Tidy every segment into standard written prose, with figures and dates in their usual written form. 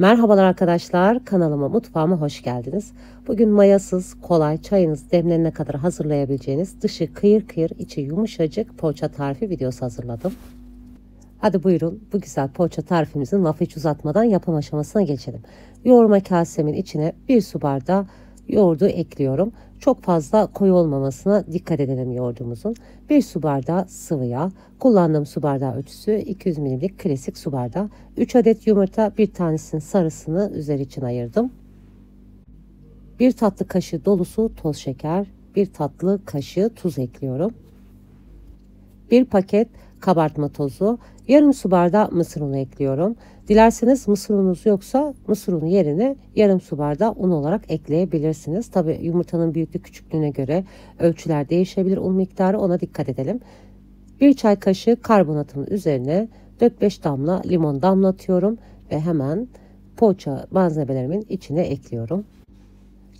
Merhabalar arkadaşlar, kanalıma, mutfağıma hoş geldiniz. Bugün mayasız, kolay, çayınız demlenene kadar hazırlayabileceğiniz dışı kıyır kıyır, içi yumuşacık poğaça tarifi videosu hazırladım. Hadi buyurun, bu güzel poğaça tarifimizin lafı hiç uzatmadan yapım aşamasına geçelim. Yoğurma kasemin içine 1 su bardağı yoğurdu ekliyorum. Çok fazla koyu olmamasına dikkat edelim yoğurdumuzun. 1 su bardağı sıvı yağ, kullandığım su bardağı ölçüsü 200 ml klasik su bardağı. 3 adet yumurta, bir tanesinin sarısını üzeri için ayırdım. 1 tatlı kaşığı dolusu toz şeker, 1 tatlı kaşığı tuz ekliyorum. 1 paket kabartma tozu, yarım su bardağı mısır unu ekliyorum. Dilerseniz mısır ununuz yoksa mısır unu yerine yarım su bardağı un olarak ekleyebilirsiniz. Tabi yumurtanın büyüklüğü küçüklüğüne göre ölçüler değişebilir. Un miktarı, ona dikkat edelim. 1 çay kaşığı karbonatın üzerine 4-5 damla limon damlatıyorum ve hemen poğaça malzemelerimin içine ekliyorum.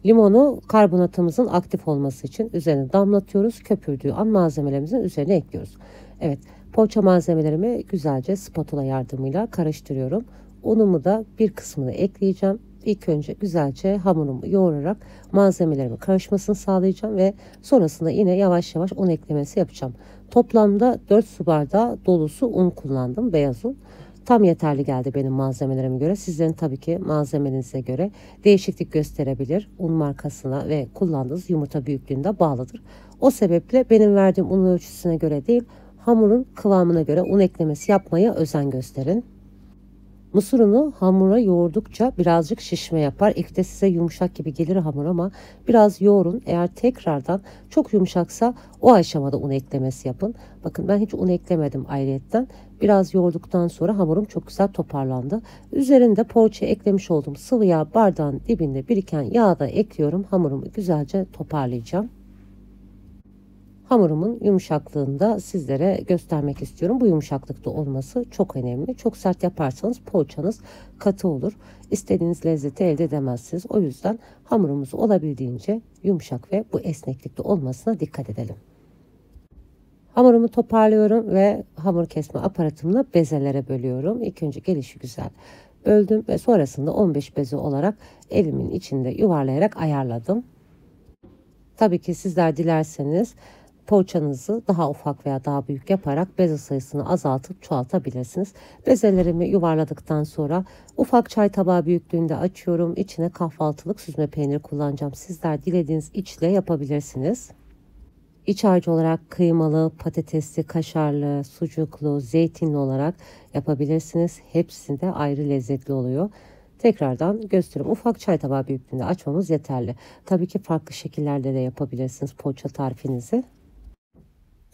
Limonu karbonatımızın aktif olması için üzerine damlatıyoruz. Köpürdüğü an malzemelerimizin üzerine ekliyoruz. Evet, poğaça malzemelerimi güzelce spatula yardımıyla karıştırıyorum. Unumu da bir kısmını ekleyeceğim. İlk önce güzelce hamurumu yoğurarak malzemelerimin karışmasını sağlayacağım ve sonrasında yine yavaş yavaş un eklemesi yapacağım. Toplamda 4 su bardağı dolusu un kullandım, beyaz un. Tam yeterli geldi benim malzemelerime göre. Sizlerin tabii ki malzemenize göre değişiklik gösterebilir. Un markasına ve kullandığınız yumurta büyüklüğünde bağlıdır. O sebeple benim verdiğim un ölçüsüne göre değil, hamurun kıvamına göre un eklemesi yapmaya özen gösterin. Mısır unu hamura yoğurdukça birazcık şişme yapar. İlk de size yumuşak gibi gelir hamur ama biraz yoğurun. Eğer tekrardan çok yumuşaksa o aşamada un eklemesi yapın. Bakın ben hiç un eklemedim ayrıyetten. Biraz yoğurduktan sonra hamurum çok güzel toparlandı. Üzerinde poğaçaya eklemiş olduğum sıvı yağ bardağın dibinde biriken yağı da ekliyorum. Hamurumu güzelce toparlayacağım. Hamurumun yumuşaklığını da sizlere göstermek istiyorum. Bu yumuşaklıkta olması çok önemli. Çok sert yaparsanız poğaçanız katı olur. İstediğiniz lezzeti elde edemezsiniz. O yüzden hamurumuzu olabildiğince yumuşak ve bu esneklikte olmasına dikkat edelim. Hamurumu toparlıyorum ve hamur kesme aparatımla bezelere bölüyorum. İlk önce gelişigüzel böldüm ve sonrasında 15 beze olarak elimin içinde yuvarlayarak ayarladım. Tabii ki sizler dilerseniz poğaçanızı daha ufak veya daha büyük yaparak beze sayısını azaltıp çoğaltabilirsiniz. Bezelerimi yuvarladıktan sonra ufak çay tabağı büyüklüğünde açıyorum. İçine kahvaltılık süzme peynir kullanacağım. Sizler dilediğiniz içle yapabilirsiniz. İç harcı olarak kıymalı, patatesli, kaşarlı, sucuklu, zeytinli olarak yapabilirsiniz. Hepsinde ayrı lezzetli oluyor. Tekrardan gösteriyorum. Ufak çay tabağı büyüklüğünde açmamız yeterli. Tabii ki farklı şekillerde de yapabilirsiniz poğaça tarifinizi.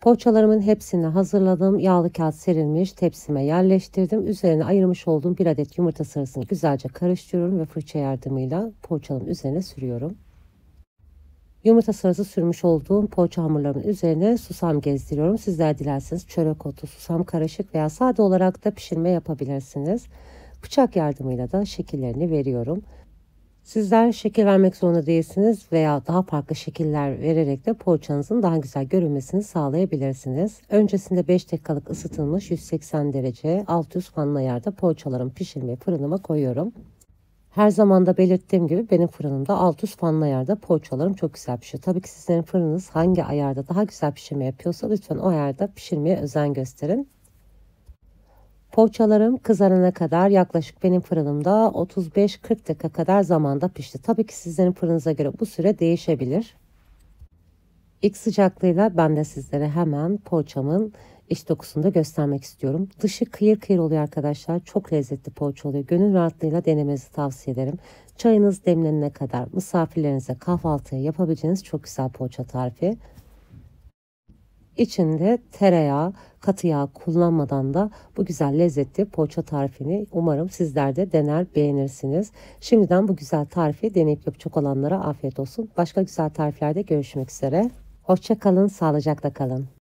Poğaçalarımın hepsini hazırladım. Yağlı kağıt serilmiş tepsime yerleştirdim. Üzerine ayırmış olduğum 1 adet yumurta sarısını güzelce karıştırıyorum ve fırça yardımıyla poğaçanın üzerine sürüyorum. Yumurta sarısı sürmüş olduğum poğaça hamurlarının üzerine susam gezdiriyorum. Sizler dilerseniz çörek otu, susam karışık veya sade olarak da pişirme yapabilirsiniz. Bıçak yardımıyla da şekillerini veriyorum. Sizler şekil vermek zorunda değilsiniz veya daha farklı şekiller vererek de poğaçanızın daha güzel görünmesini sağlayabilirsiniz. Öncesinde 5 dakikalık ısıtılmış 180 derece alt üst fanlı ayarda poğaçalarımı pişirmeye fırınıma koyuyorum. Her zaman da belirttiğim gibi benim fırınımda alt üst fanlı ayarda poğaçalarım çok güzel pişiyor. Tabii ki sizlerin fırınınız hangi ayarda daha güzel pişirme yapıyorsa lütfen o ayarda pişirmeye özen gösterin. Poğaçalarım kızarana kadar yaklaşık benim fırınımda 35-40 dakika kadar zamanda pişti. Tabii ki sizlerin fırınıza göre bu süre değişebilir. İlk sıcaklığıyla ben de sizlere hemen poğaçamın iç dokusunu da göstermek istiyorum. Dışı kıyır kıyır oluyor arkadaşlar. Çok lezzetli poğaça oluyor. Gönül rahatlığıyla denemenizi tavsiye ederim. Çayınız demlenene kadar misafirlerinize kahvaltıya yapabileceğiniz çok güzel poğaça tarifi. İçinde tereyağı, katı yağ kullanmadan da bu güzel lezzetli poğaça tarifini umarım sizler de dener beğenirsiniz. Şimdiden bu güzel tarifi deneyip yapacak olanlara afiyet olsun. Başka güzel tariflerde görüşmek üzere. Hoşça kalın, sağlıcakla kalın.